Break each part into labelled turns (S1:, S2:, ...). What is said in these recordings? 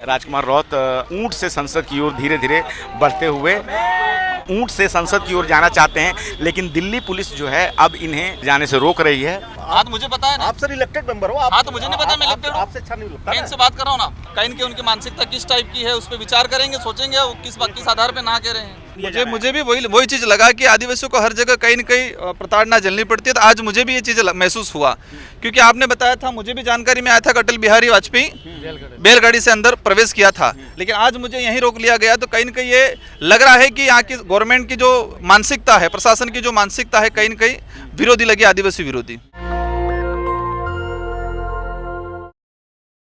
S1: राजकुमार रौत ऊंट से संसद की ओर धीरे धीरे बढ़ते हुए ऊंट से संसद की ओर जाना चाहते हैं, लेकिन दिल्ली पुलिस जो है अब इन्हें जाने से रोक रही है।
S2: हाँ तो मुझे पता है ना,
S3: आप सर इलेक्टेड मेंबर हो। आप
S2: हाँ तो मुझे नहीं पता मैं इलेक्टेड हूँ।
S3: आपसे अच्छा नहीं लगता।
S2: मैं इनसे बात कर रहा हूँ ना, कहीं इनकी उनकी मानसिकता किस टाइप की है उस पर विचार करेंगे, सोचेंगे वो किस आधार पे ना कह रहे हैं। मुझे भी वही चीज़ लगा कि आदिवासियों को हर जगह कहीं न कहीं प्रताड़ना झेलनी पड़ती है। तो आज मुझे भी ये चीज़ महसूस हुआ, क्योंकि आपने बताया था, मुझे भी जानकारी में आया था कि अटल बिहारी वाजपेयी बैलगाड़ी से अंदर प्रवेश किया था, लेकिन आज मुझे यहीं रोक लिया गया। तो कहीं न कहीं ये लग रहा है कि यहाँ की गवर्नमेंट की जो मानसिकता है, प्रशासन की जो मानसिकता है, कहीं न कहीं विरोधी लगी, आदिवासी विरोधी।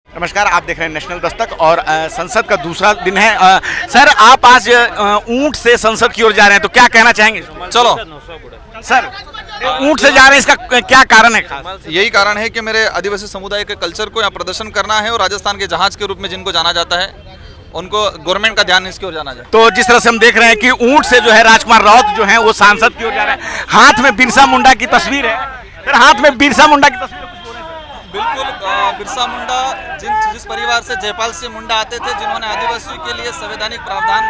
S1: नमस्कार, आप देख रहे हैं नेशनल दस्तक और संसद का दूसरा दिन है। सर, आप आज ऊंट से संसद की ओर जा रहे हैं, तो क्या कहना चाहेंगे?
S2: चलो
S1: सर, ऊंट से जा रहे हैं, इसका क्या कारण है खास?
S2: यही कारण है कि मेरे आदिवासी समुदाय के कल्चर को यहाँ प्रदर्शन करना है, और राजस्थान के जहाज के रूप में जिनको जाना जाता है उनको गवर्नमेंट का ध्यान इसकी ओर जाना जाए।
S1: तो जिस तरह से हम देख रहे हैं कि ऊंट से जो है राजकुमार रौत जो है वो सांसद की ओर जा रहे हैं, हाथ में बिरसा मुंडा की तस्वीर है। सर, हाथ में बिरसा मुंडा की तस्वीर।
S2: बिल्कुल, बिरसा मुंडा जिस परिवार से जयपाल सिंह मुंडा आते थे, जिन्होंने आदिवासियों के लिए संवैधानिक प्रावधान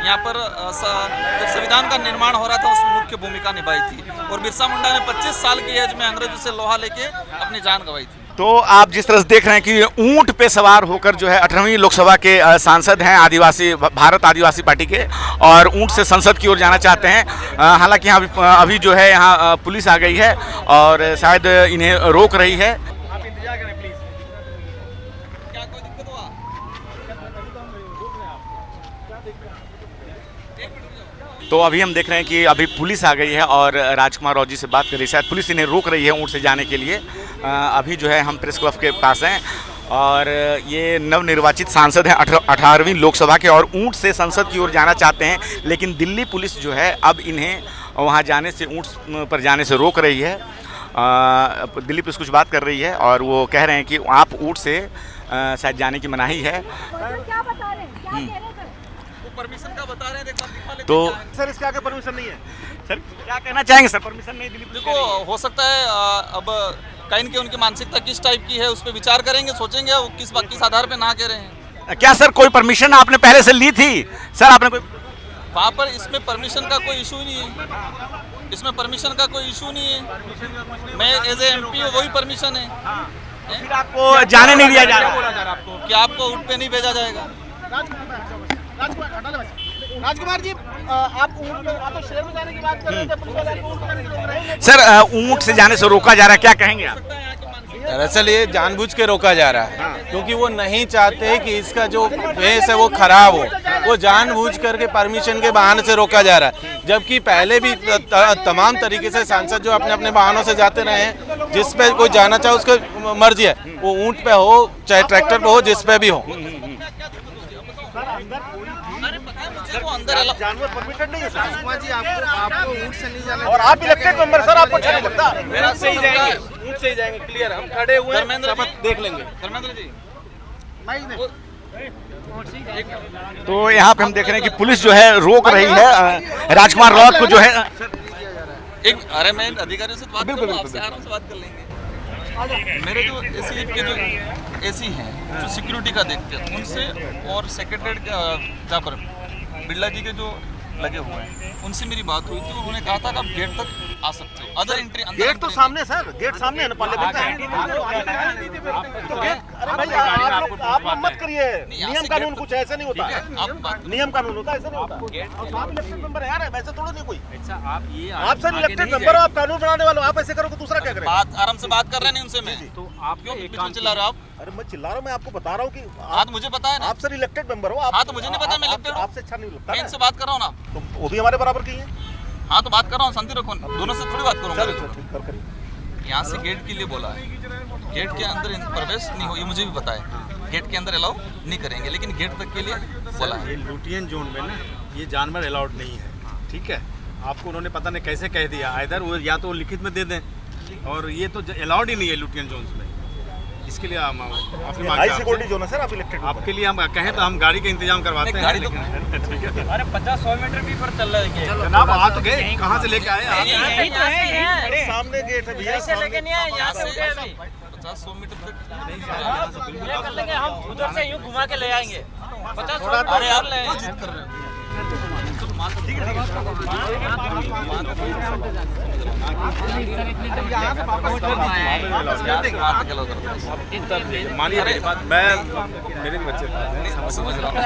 S2: यहाँ पर जब संविधान का निर्माण हो रहा था उसमें मुख्य भूमिका निभाई थी, और बिरसा मुंडा ने 25 साल की एज में अंग्रेजों से लोहा लेके अपनी जान गंवाई थी।
S1: तो आप जिस तरह से देख रहे हैं कि ऊंट पे सवार होकर जो है 18वीं लोकसभा के सांसद हैं आदिवासी भारत आदिवासी पार्टी के, और ऊंट से संसद की ओर जाना चाहते हैं। हालांकि यहाँ अभी जो है यहाँ पुलिस आ गई है और शायद इन्हें रोक रही है। आप इंतजार करें प्लीज।
S2: क्या कोई दिक्कत हुआ?
S1: तो अभी हम देख रहे हैं कि अभी पुलिस आ गई है और राजकुमार रौत जी से बात कर रही है। शायद पुलिस इन्हें रोक रही है ऊंट से जाने के लिए। अभी जो है हम प्रेस क्लब के पास हैं और ये नवनिर्वाचित सांसद हैं 18वीं लोकसभा के, और ऊंट से संसद की ओर जाना चाहते हैं, लेकिन दिल्ली पुलिस जो है अब इन्हें वहाँ जाने से, ऊंट पर जाने से रोक रही है। दिल्ली पुलिस कुछ बात कर रही है और वो कह रहे हैं कि आप ऊंट से शायद जाने की मनाही है।
S4: क्या बता रहे हैं? क्या कह रहे हैं सर?
S2: परमिशन का बता रहे हैं, दिखा लेते
S1: तो
S3: सर इसके आगे परमिशन नहीं है।
S1: सर क्या कहना चाहेंगे? सर, परमिशन नहीं दिल्ली पुलिस
S2: देखो, हो सकता है अब कहीं की उनकी मानसिकता किस टाइप की है उस पर विचार करेंगे, सोचेंगे वो किस आधार पे ना कह रहे हैं।
S1: क्या सर कोई परमिशन आपने पहले से ली थी? सर, आपने कोई
S2: वहाँ पर इसमें परमिशन का कोई इशू नहीं है, इसमें परमिशन का कोई इशू नहीं है। मैं एज ए MP हूँ, वही परमिशन है।
S1: फिर आपको जाने नहीं दिया जा रहा?
S2: कि आपको ऊँट पे नहीं भेजा जाएगा।
S3: राजकुमार जी, आप तो शेर में जाने की बात कर रहे थे, पुलिस वाले आपको ऊँट पे जाने की रोक रहे हैं।
S1: सर, ऊंट से जाने से रोका जा रहा है, क्या कहेंगे आप?
S5: दरअसल ये जानबूझ के रोका जा रहा है, क्योंकि वो नहीं चाहते कि इसका जो फेस है वो खराब हो। वो जानबूझ करके परमिशन के बहाने से रोका जा रहा है, जबकि पहले भी तमाम तरीके से सांसद जो अपने अपने वाहनों से जाते रहे हैं। जिस पे कोई जाना चाहे उसकी मर्जी है, वो ऊँट पे हो चाहे ट्रैक्टर पे हो, जिस पे भी हो।
S3: जानवर परमिटेड नहीं है सर।
S5: राजकुमार जी, आपको ऊँट से नहीं जाना,
S3: और आप इलेक्टेड मेंबर सर, आपको अच्छा नहीं लगता?
S5: मेरा से ही जाएंगे, ऊँट से ही जाएंगे। क्लियर, हम खड़े हुए हैं,
S2: धर्मेंद्र जी,
S5: शपथ देख लेंगे।
S2: धर्मेंद्र जी,
S1: तो यहाँ पे हम देख रहे हैं कि पुलिस जो है रोक रही है राजकुमार रौत को जो है।
S2: अरे मैं अधिकारियों से बात करूँ, आपसे आराम से बात कर लेंगे। मेरे जो एसी के जो एसी हैं जो सिक्योरिटी का देखते हैं उनसे, और सेक्रेटरी जहाँ पर बिरला जी के जो लगे हुए हैं उनसे मेरी बात हुई थी। उन्होंने कहा था कि आप गेट तक आ सकते हो, अदर एंट्री।
S3: गेट तो सामने सर, गेट सामने है ना, पार्लियामेंट का। तो गेट, अरे भाई आप मत करिए। नियम कानून कुछ ऐसे नहीं होता है, नियम कानून होता है, ऐसा नहीं होता। और आप इलेक्टेड मेंबर है यार, वैसे थोड़ा नहीं कोई। आप सर इलेक्टेड मेंबर हो, आप कानून बनाने वाले हो, आप ऐसे करोगे दूसरा क्या करेगा?
S2: बात आराम से बात कर रहे हैं उनसे। मैं
S5: तो आप
S2: क्यों बीच में चिल्ला रहे हो आप?
S3: अरे मैं चिल्ला रहा हूँ, मैं आपको बता रहा हूँ कि
S2: हाँ तो मुझे पता है ना,
S3: आप सर इलेक्टेड मेंबर हो।
S2: हाँ तो मुझे नहीं पता मैं इलेक्टेड हूँ।
S3: आपसे अच्छा नहीं लगता
S2: मैं
S3: ना?
S2: इनसे बात कर रहा हूँ ना,
S3: तो वो भी हमारे बराबर की है।
S2: हाँ तो बात कर रहा हूँ, शांति रखो, दोनों से थोड़ी बात करूँगा।
S3: कर करिए।
S2: यहाँ से गेट के लिए बोला है, गेट के अंदर प्रवेश नहीं हो, ये मुझे भी पता है। गेट के अंदर अलाउ नहीं करेंगे, लेकिन गेट तक के लिए बोला है।
S6: ये लुटियन जोन में ना ये जानवर अलाउड नहीं है, ठीक है? आपको उन्होंने पता नहीं कैसे कह दिया, इधर वो या तो लिखित में दे दें, और ये तो अलाउड ही नहीं है लुटियन जोन में। इसके लिए हम
S3: हाई सिक्योरिटी जोन है सर, आप इलेक्टेड।
S6: आपके लिए हम कहें तो हम गाड़ी का इंतजाम करवाते हैं।
S2: गाड़ी तो
S6: ठीक है।
S5: अरे 50-100 मीटर भी पर चल रहा है।
S6: जनाब आ तो गए, कहाँ से लेके आए आप?
S3: सामने गेट है भैया,
S5: लेके नहीं आए, यहाँ से उठे अभी।
S2: 50-100 मीटर तक नहीं
S7: कर लेंगे हम, उधर से यूं घुमा के ले आएंगे 50-100
S2: अरे आप जिद कर रहे हैं
S6: मानिए मेरी बात, मैं मेरे भी बच्चे समझ रहा हूँ,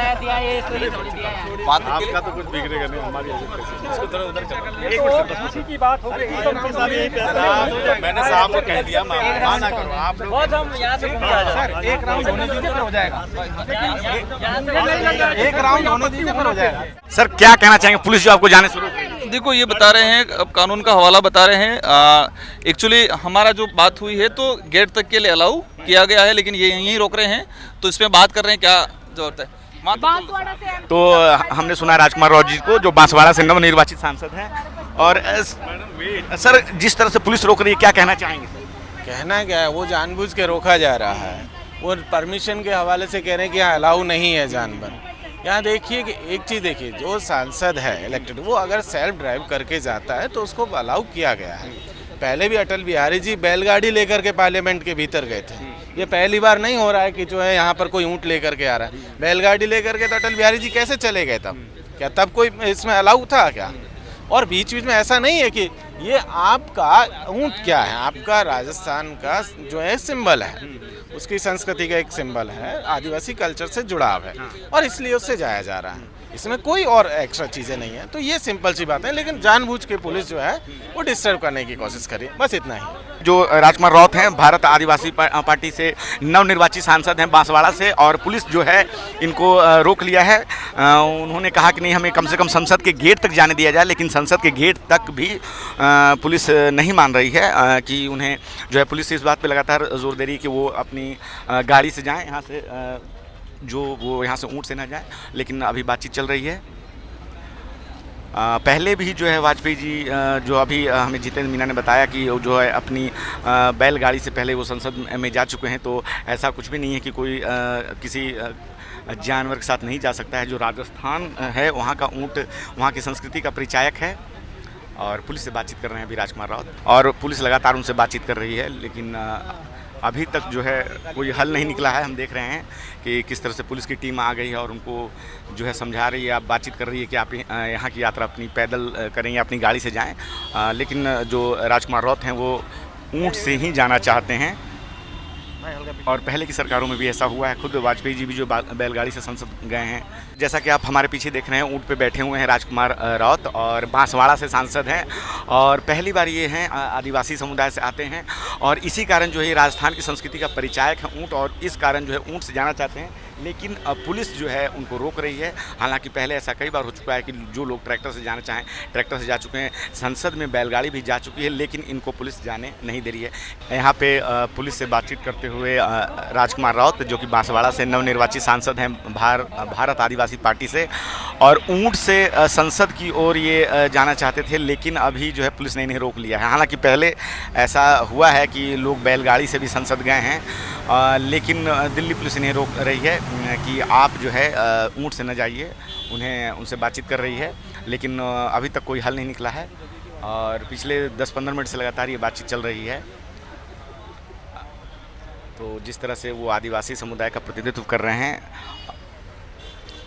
S6: आपका तो कुछ बिगड़ेगा नहीं, हमारी इसको थोड़ा उधर
S3: उसी की बात हो गई।
S6: मैंने साहब को कह दिया, माना करो आप लोग।
S7: बहुत हम यहाँ से घूम के आ जाएंगे।
S5: एक राउंड होने दीजिए फिर हो जाएगा, एक राउंड होने दीजिए फिर हो जाएगा।
S1: सर क्या कहना चाहेंगे, पुलिस जो आपको जाने शुरू
S2: देखो ये बता रहे हैं, अब कानून का हवाला बता रहे हैं। एक्चुअली हमारा जो बात हुई है तो गेट तक के लिए अलाउ किया गया है, लेकिन ये यहीं रोक रहे हैं, तो इसमें बात कर रहे हैं क्या जरूरत है।
S4: बांसवाड़ा से
S1: तो हमने सुना राजकुमार राव जी को, जो बांसवाड़ा से नवनिर्वाचित सांसद हैं, और सर जिस तरह से पुलिस रोक रही है क्या कहना चाहेंगे?
S5: कहना क्या है, वो जानबूझ के रोका जा रहा है, वो परमिशन के हवाले से कह रहे हैं कि यहाँ अलाउ नहीं है जानवर। यहाँ देखिए कि एक चीज़ देखिए, जो सांसद है इलेक्टेड, वो अगर सेल्फ ड्राइव करके जाता है तो उसको अलाउ किया गया है। पहले भी अटल बिहारी जी बैलगाड़ी लेकर के पार्लियामेंट के भीतर गए थे, ये पहली बार नहीं हो रहा है कि जो है यहाँ पर कोई ऊँट लेकर के आ रहा है। बैलगाड़ी लेकर के तो अटल बिहारी जी कैसे चले गए तब? क्या तब कोई इसमें अलाउ था क्या? और बीच बीच में ऐसा नहीं है कि ये आपका ऊँट क्या है, आपका राजस्थान का जो है सिंबल है, उसकी संस्कृति का एक सिंबल है, आदिवासी कल्चर से जुड़ाव है, और इसलिए उससे जाया जा रहा है। इसमें कोई और एक्स्ट्रा चीज़ें नहीं है। तो ये सिंपल सी बात है, लेकिन जानबूझ के पुलिस जो है वो डिस्टर्ब करने की कोशिश करी, बस इतना ही।
S1: जो राजकुमार राउत हैं, भारत आदिवासी पार्टी से नवनिर्वाचित सांसद हैं बांसवाड़ा से, और पुलिस जो है इनको रोक लिया है। उन्होंने कहा कि नहीं, हमें कम से कम संसद के गेट तक जाने दिया जाए, लेकिन संसद के गेट तक भी पुलिस नहीं मान रही है कि उन्हें जो है, पुलिस इस बात पे लगातार जोर दे रही है कि वो अपनी गाड़ी से जाएं, यहाँ से जो वो यहाँ से ऊँट से ना जाएं, लेकिन अभी बातचीत चल रही है। पहले भी जो है वाजपेयी जी, जो अभी हमें जितेंद्र मीना ने बताया कि जो है अपनी बैलगाड़ी से पहले वो संसद में जा चुके हैं, तो ऐसा कुछ भी नहीं है कि कोई किसी जानवर के साथ नहीं जा सकता है। जो राजस्थान है, वहाँ का ऊँट वहाँ की संस्कृति का परिचायक है, और पुलिस से बातचीत कर रहे हैं अभी राजकुमार राउत, और पुलिस लगातार उनसे बातचीत कर रही है, लेकिन अभी तक जो है कोई हल नहीं निकला है। हम देख रहे हैं कि किस तरह से पुलिस की टीम आ गई है और उनको जो है समझा रही है, आप बातचीत कर रही है कि आप यहाँ की यात्रा अपनी पैदल करें या अपनी गाड़ी से जाएं, लेकिन जो राजकुमार राउत हैं वो ऊँट से ही जाना चाहते हैं, और पहले की सरकारों में भी ऐसा हुआ है। खुद वाजपेयी जी भी जो बैलगाड़ी से संसद गए हैं। जैसा कि आप हमारे पीछे देख रहे हैं, ऊँट पे बैठे हुए हैं राजकुमार राउत, और बांसवाड़ा से सांसद हैं, और पहली बार ये हैं, आदिवासी समुदाय से आते हैं, और इसी कारण जो है राजस्थान की संस्कृति का परिचायक है ऊँट, और इस कारण जो है ऊँट से जाना चाहते हैं, लेकिन पुलिस जो है उनको रोक रही है। हालांकि पहले ऐसा कई बार हो चुका है कि जो लोग ट्रैक्टर से जाना चाहें ट्रैक्टर से जा चुके हैं, संसद में बैलगाड़ी भी जा चुकी है, लेकिन इनको पुलिस जाने नहीं दे रही है। यहाँ पे पुलिस से बातचीत करते हुए राजकुमार राउत, जो कि बांसवाड़ा से नवनिर्वाचित सांसद हैं भारत आदिवासी पार्टी से, और ऊँट से संसद की ओर ये जाना चाहते थे, लेकिन अभी जो है पुलिस ने इन्हें रोक लिया है। हालांकि पहले ऐसा हुआ है कि लोग बैलगाड़ी से भी संसद गए हैं, लेकिन दिल्ली पुलिस इन्हें रोक रही है कि आप जो है ऊँट से न जाइए। उनसे बातचीत कर रही है, लेकिन अभी तक कोई हल नहीं निकला है, और पिछले 10-15 मिनट से लगातार ये बातचीत चल रही है। तो जिस तरह से वो आदिवासी समुदाय का प्रतिनिधित्व कर रहे हैं,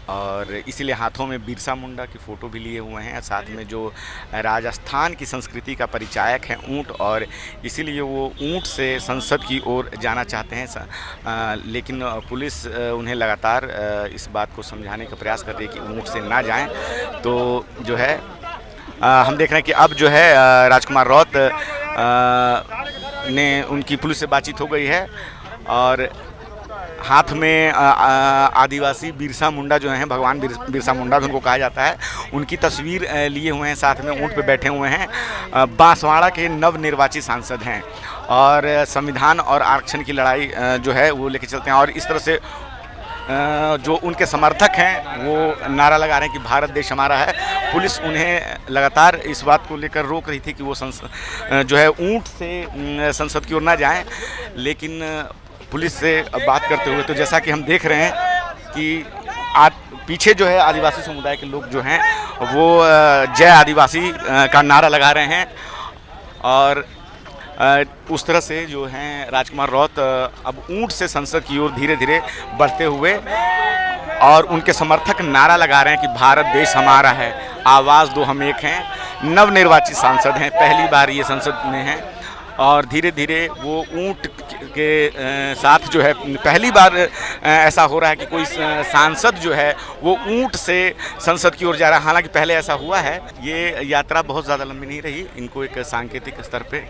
S1: और इसीलिए हाथों में बिरसा मुंडा की फ़ोटो भी लिए हुए हैं, साथ में जो राजस्थान की संस्कृति का परिचायक है ऊँट, और इसीलिए वो ऊँट से संसद की ओर जाना चाहते हैं, लेकिन पुलिस उन्हें लगातार इस बात को समझाने का प्रयास कर रही है कि ऊँट से ना जाएं। तो जो है हम देख रहे हैं कि अब जो है राजकुमार राउत ने उनकी पुलिस से बातचीत हो गई है, और हाथ में आदिवासी बिरसा मुंडा जो हैं, भगवान बिरसा मुंडा भी उनको कहा जाता है, उनकी तस्वीर लिए हुए हैं, साथ में ऊँट पे बैठे हुए हैं। बांसवाड़ा के नवनिर्वाचित सांसद हैं, और संविधान और आरक्षण की लड़ाई जो है वो लेके चलते हैं, और इस तरह से जो उनके समर्थक हैं वो नारा लगा रहे हैं कि भारत देश हमारा है। पुलिस उन्हें लगातार इस बात को लेकर रोक रही थी कि वो जो है ऊँट से संसद की ओर ना जाएं, लेकिन पुलिस से बात करते हुए तो जैसा कि हम देख रहे हैं कि पीछे जो है आदिवासी समुदाय के लोग जो हैं वो जय आदिवासी का नारा लगा रहे हैं, और उस तरह से जो हैं राजकुमार रौत अब ऊंट से संसद की ओर धीरे धीरे बढ़ते हुए और उनके समर्थक नारा लगा रहे हैं कि भारत देश हमारा है, आवाज़ दो हम एक हैं। नवनिर्वाचित सांसद हैं, पहली बार ये संसद में हैं और धीरे धीरे वो ऊंट के साथ जो है पहली बार ऐसा हो रहा है कि कोई सांसद जो है वो ऊंट से संसद की ओर जा रहा है। हालांकि पहले ऐसा हुआ है। ये यात्रा बहुत ज़्यादा लंबी नहीं रही, इनको एक सांकेतिक स्तर पे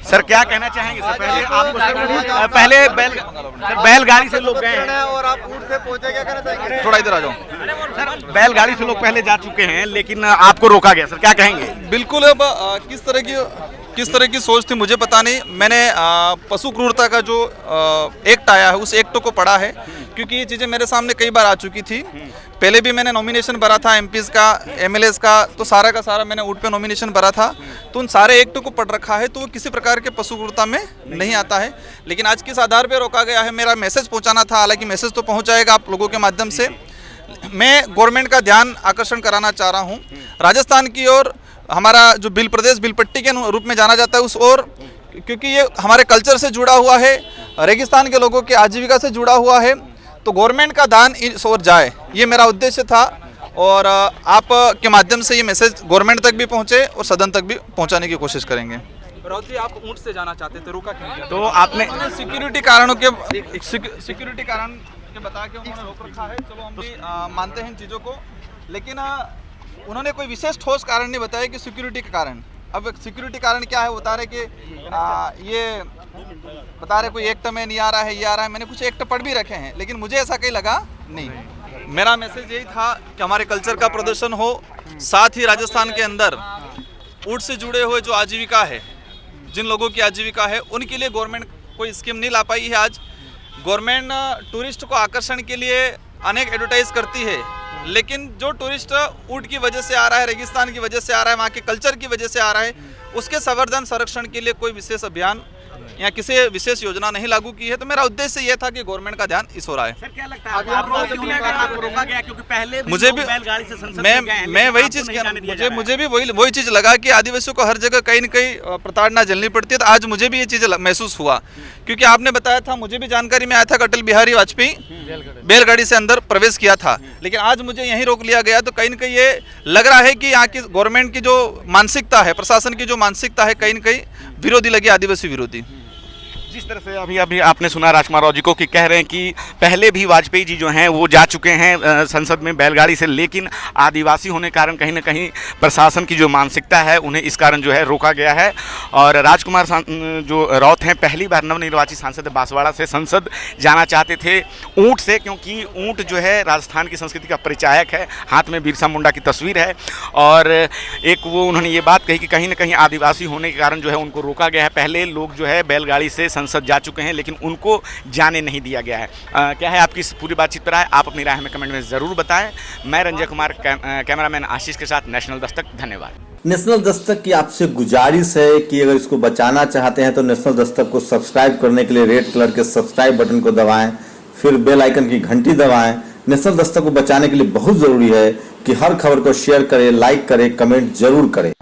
S1: सर क्या कहना चाहेंगे? सर पहले आपको पहले बैलगाड़ी से लोग गए हैं
S2: और आप ऊँट से पहुंचे, क्या कहना चाहेंगे? थोड़ा इधर आ जाओ
S1: सर। बैलगाड़ी से लोग पहले जा चुके हैं लेकिन आपको रोका गया, सर क्या कहेंगे?
S2: बिल्कुल। अब किस तरह की सोच थी मुझे पता नहीं। मैंने पशु क्रूरता का जो एक्ट आया है उस एक्ट को पढ़ा है, क्योंकि ये चीज़ें मेरे सामने कई बार आ चुकी थी। पहले भी मैंने नॉमिनेशन भरा था एमपीज़ का, एमएलएज़ का, तो सारा का सारा मैंने ऊँट पे नॉमिनेशन भरा था। तो उन सारे एक्ट को पढ़ रखा है, तो वो किसी प्रकार के पशु क्रूरता में नहीं आता है। लेकिन आज किस आधार पर रोका गया है, मेरा मैसेज पहुँचाना था। हालांकि मैसेज तो पहुँच जाएगा आप लोगों के माध्यम से। मैं गवर्नमेंट का ध्यान आकर्षण कराना चाह रहा हूँ राजस्थान की ओर। हमारा जो बिल प्रदेश बिल पट्टी के रूप में जाना जाता है उस ओर, क्योंकि ये हमारे कल्चर से जुड़ा हुआ है, रेगिस्तान के लोगों की आजीविका से जुड़ा हुआ है। तो गवर्नमेंट का ध्यान इस ओर जाए, ये मेरा उद्देश्य था। और आप के माध्यम से ये मैसेज गवर्नमेंट तक भी पहुँचे और सदन तक भी पहुँचाने की कोशिश करेंगे।
S8: राउत जी, आप ऊँट से जाना चाहते थे, रुका क्यों?
S1: तो आपने
S2: सिक्योरिटी कारणों के सिक्योरिटी कारण के बता के उन्होंने रोक रखा है। चलो हम भी मानते हैं इन चीज़ों को, लेकिन उन्होंने कोई विशेष ठोस कारण नहीं बताया कि सिक्योरिटी के कारण। अब सिक्योरिटी कारण क्या है बता रहे कि ये बता रहे कोई एक्ट में नहीं आ रहा है, ये आ रहा है। मैंने कुछ एक्ट पढ़ भी रखे हैं, लेकिन मुझे ऐसा कहीं लगा नहीं। मेरा मैसेज यही था कि हमारे कल्चर का प्रदर्शन हो, साथ ही राजस्थान के अंदर ऊँट से जुड़े हुए जो आजीविका है, जिन लोगों की आजीविका है, उनके लिए गवर्नमेंट कोई स्कीम नहीं ला पाई है। आज गवर्नमेंट टूरिस्ट को आकर्षण के लिए अनेक एडवर्टाइज करती है, लेकिन जो टूरिस्ट ऊँट की वजह से आ रहा है, रेगिस्तान की वजह से आ रहा है, वहाँ के कल्चर की वजह से आ रहा है, उसके संवर्धन संरक्षण के लिए कोई विशेष अभियान या किसी विशेष योजना नहीं लागू की है। तो मेरा उद्देश्य ये था कि गवर्नमेंट का ध्यान इस ओर आए।
S1: सर क्या लगता है आपको रोका गया? क्योंकि पहले
S2: मुझे भी
S1: बैलगाड़ी से संसद में गए हैं,
S2: मैं वही चीज़ मुझे भी वही चीज़ लगा कि आदिवासियों को हर जगह कहीं न कहीं प्रताड़ना झेलनी पड़ती है। तो आज मुझे भी ये चीज़ महसूस हुआ, क्योंकि आपने बताया था, मुझे भी जानकारी में आया था कि अटल बिहारी वाजपेयी बैलगाड़ी से अंदर प्रवेश किया था, लेकिन आज मुझे यहीं रोक लिया गया। तो कहीं न कहीं ये लग रहा है कि यहाँ की गवर्नमेंट की जो मानसिकता है, प्रशासन की जो मानसिकता है, कहीं न कहीं विरोधी लगी, आदिवासी विरोधी।
S1: जिस तरह से अभी आपने सुना राजकुमार रौत जी को कि कह रहे हैं कि पहले भी वाजपेयी जी जो हैं वो जा चुके हैं संसद में बैलगाड़ी से, लेकिन आदिवासी होने के कारण कहीं ना कहीं प्रशासन की जो मानसिकता है उन्हें इस कारण जो है रोका गया है। और राजकुमार जो रौत हैं पहली बार नवनिर्वाचित सांसद बांसवाड़ा से संसद जाना चाहते थे ऊँट से, क्योंकि ऊँट जो है राजस्थान की संस्कृति का परिचायक है, हाथ में बिरसा मुंडा की तस्वीर है। और एक वो उन्होंने ये बात कही कि कहीं ना कहीं आदिवासी होने के कारण जो है उनको रोका गया है। पहले लोग जो है बैलगाड़ी से संसद जा चुके हैं, लेकिन उनको जाने नहीं दिया गया है। क्या है आपकी इस पूरी बातचीत पर आए, आप अपनी राय हमें कमेंट में ज़रूर बताएं। मैं रंजय कुमार, कैमरामैन आशीष के साथ, नेशनल दस्तक। धन्यवाद।
S9: नेशनल दस्तक की आपसे गुजारिश है कि अगर इसको बचाना चाहते हैं तो नेशनल दस्तक को सब्सक्राइब करने के लिए रेड कलर के सब्सक्राइब बटन को दबाएं, फिर बेल आइकन की घंटी दबाएं। नेशनल दस्तक को बचाने के लिए बहुत ज़रूरी है कि हर खबर को शेयर करें, लाइक करें, कमेंट जरूर करें।